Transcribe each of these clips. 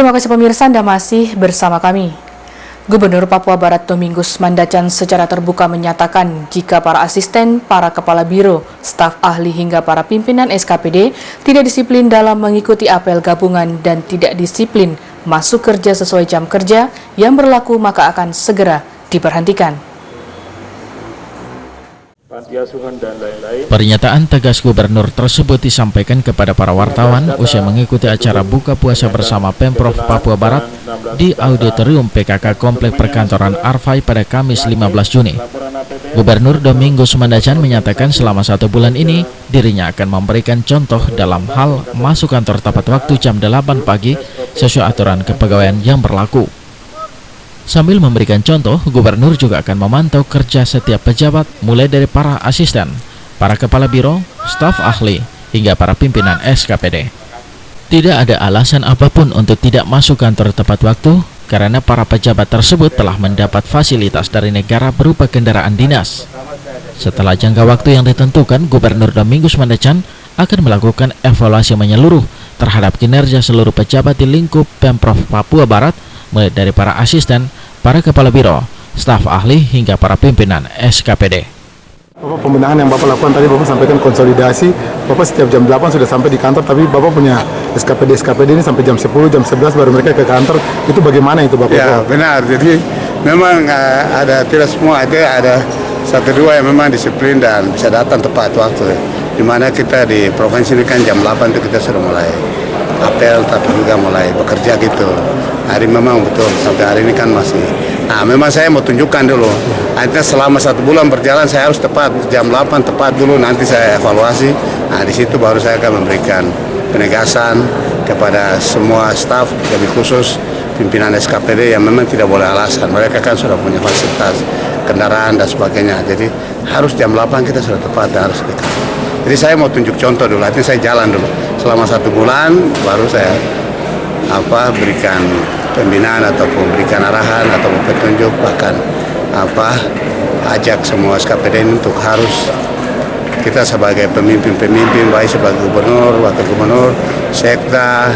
Terima kasih pemirsa, Anda masih bersama kami. Gubernur Papua Barat Domingus Mandacan secara terbuka menyatakan jika para asisten, para kepala biro, staf ahli hingga para pimpinan SKPD tidak disiplin dalam mengikuti apel gabungan dan tidak disiplin masuk kerja sesuai jam kerja yang berlaku maka akan segera diberhentikan. Pernyataan tegas gubernur tersebut disampaikan kepada para wartawan usai mengikuti acara buka puasa bersama Pemprov Papua Barat di Auditorium PKK Komplek Perkantoran Arfai pada Kamis 15 Juni. Gubernur Domingus Mandacan menyatakan selama 1 bulan ini dirinya akan memberikan contoh dalam hal masuk kantor tepat waktu jam 8 pagi sesuai aturan kepegawaian yang berlaku. Sambil memberikan contoh, gubernur juga akan memantau kerja setiap pejabat mulai dari para asisten, para kepala biro, staf ahli, hingga para pimpinan SKPD. Tidak ada alasan apapun untuk tidak masuk kantor tepat waktu karena para pejabat tersebut telah mendapat fasilitas dari negara berupa kendaraan dinas. Setelah jangka waktu yang ditentukan, Gubernur Domingus Mandacan akan melakukan evaluasi menyeluruh terhadap kinerja seluruh pejabat di lingkup Pemprov Papua Barat, mulai dari para asisten, para kepala biro, staf ahli, hingga para pimpinan SKPD. Bapak, pembenahan yang Bapak lakukan tadi, Bapak sampaikan konsolidasi, Bapak setiap jam 8 sudah sampai di kantor, tapi Bapak punya SKPD ini sampai jam 10, jam 11 baru mereka ke kantor, itu bagaimana itu Bapak? Ya benar, jadi memang ada tidak semua, ada 1-2 yang memang disiplin dan bisa datang tepat waktu. Dimana kita di provinsi ini kan jam 8 itu kita sudah mulai apel, tapi juga mulai bekerja gitu. Hari memang betul, sampai hari ini kan masih. Nah, memang saya mau tunjukkan dulu. Artinya selama 1 bulan berjalan saya harus tepat, jam 8 tepat dulu, nanti saya evaluasi. Nah, di situ baru saya akan memberikan penegasan kepada semua staf, lebih khusus pimpinan SKPD yang memang tidak boleh alasan. Mereka kan sudah punya fasilitas kendaraan dan sebagainya. Jadi harus jam 8 kita sudah tepat dan harus dekat. Jadi saya mau tunjuk contoh dulu, artinya saya jalan dulu. Selama 1 bulan baru saya berikan pembinaan ataupun berikan arahan atau petunjuk, bahkan ajak semua SKPD ini untuk harus kita sebagai pemimpin baik sebagai gubernur, wakil gubernur, sekda,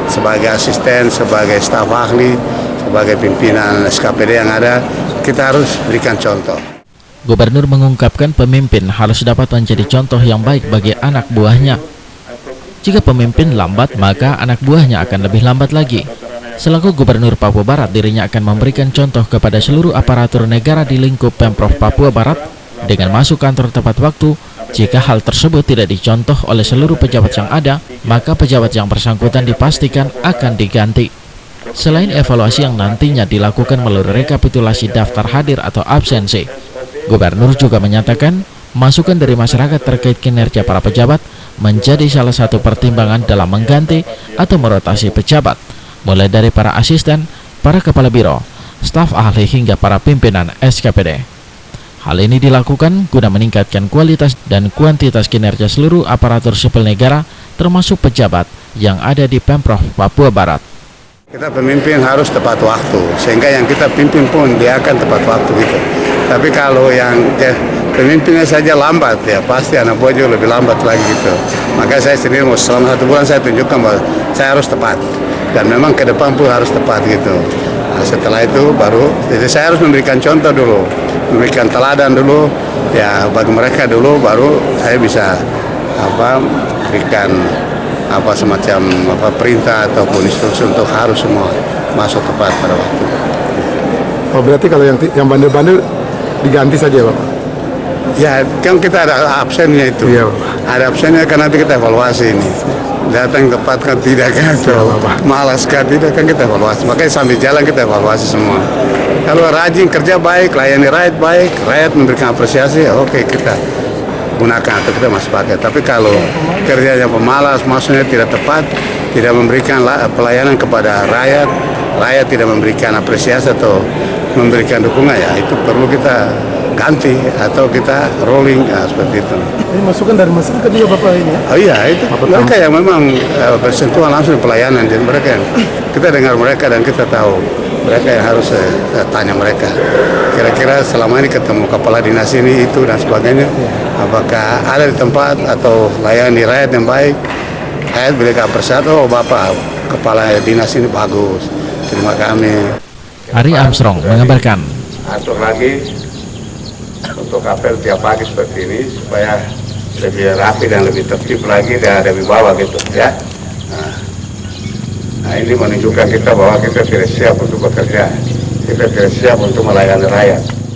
sebagai asisten, sebagai staf ahli, sebagai pimpinan SKPD yang ada, kita harus berikan contoh. Gubernur mengungkapkan pemimpin harus dapat menjadi contoh yang baik bagi anak buahnya. Jika pemimpin lambat, maka anak buahnya akan lebih lambat lagi. Selaku Gubernur Papua Barat, dirinya akan memberikan contoh kepada seluruh aparatur negara di lingkup Pemprov Papua Barat dengan masuk kantor tepat waktu. Jika hal tersebut tidak dicontoh oleh seluruh pejabat yang ada, maka pejabat yang bersangkutan dipastikan akan diganti. Selain evaluasi yang nantinya dilakukan melalui rekapitulasi daftar hadir atau absensi, Gubernur juga menyatakan masukan dari masyarakat terkait kinerja para pejabat menjadi salah satu pertimbangan dalam mengganti atau merotasi pejabat, mulai dari para asisten, para kepala biro, staf ahli, hingga para pimpinan SKPD. Hal ini dilakukan guna meningkatkan kualitas dan kuantitas kinerja seluruh aparatur sipil negara, termasuk pejabat yang ada di Pemprov Papua Barat. Kita pemimpin harus tepat waktu, sehingga yang kita pimpin pun dia akan tepat waktu gitu. Tapi kalau yang pemimpinnya saja lambat, ya pasti anak buah juga lebih lambat lagi gitu. Maka saya sendiri selama 1 bulan saya tunjukkan bahwa saya harus tepat, dan memang ke depan pun harus tepat gitu. Nah, setelah itu baru, jadi saya harus memberikan contoh dulu, memberikan teladan dulu, ya bagi mereka dulu, baru saya bisa berikan semacam perintah ataupun instruksi untuk harus semua masuk tepat pada waktu. Oh, berarti kalau yang bandel-bandel diganti saja, Bapak? Ya, kan kita ada absennya itu. Iya. Ada absennya kan nanti kita evaluasi ini. Datang tepat kan tidak kan, malas kan tidak kan, kita evaluasi. Makanya sambil jalan kita evaluasi semua. Kalau rajin kerja baik, layani rakyat baik, rakyat memberikan apresiasi, ya oke, kita gunakan atau kita masih pakai. Tapi kalau kerjanya pemalas, maksudnya tidak tepat, tidak memberikan pelayanan kepada rakyat, rakyat tidak memberikan apresiasi atau memberikan dukungan, ya itu perlu kita ganti atau kita rolling, seperti itu. Ini masukan dari masyarakat juga Bapak ini ya? Oh iya, itu mereka yang memang bersentuhan langsung pelayanan, dan mereka yang kita dengar mereka dan kita tahu mereka yang harus tanya mereka. Kira-kira selama ini ketemu kepala dinas ini itu dan sebagainya, apakah ada di tempat atau layani rakyat yang baik? Rakyat berikan apresiasi, oh Bapak kepala dinas ini bagus. Terima kami. Ari Armstrong mengabarkan. Atur lagi untuk apel tiap pagi seperti ini supaya lebih rapi dan lebih tertib lagi dan lebih bawah gitu ya. Nah ini menunjukkan kita bahwa kita tidak siap untuk bekerja, kita tidak siap untuk melayani rakyat.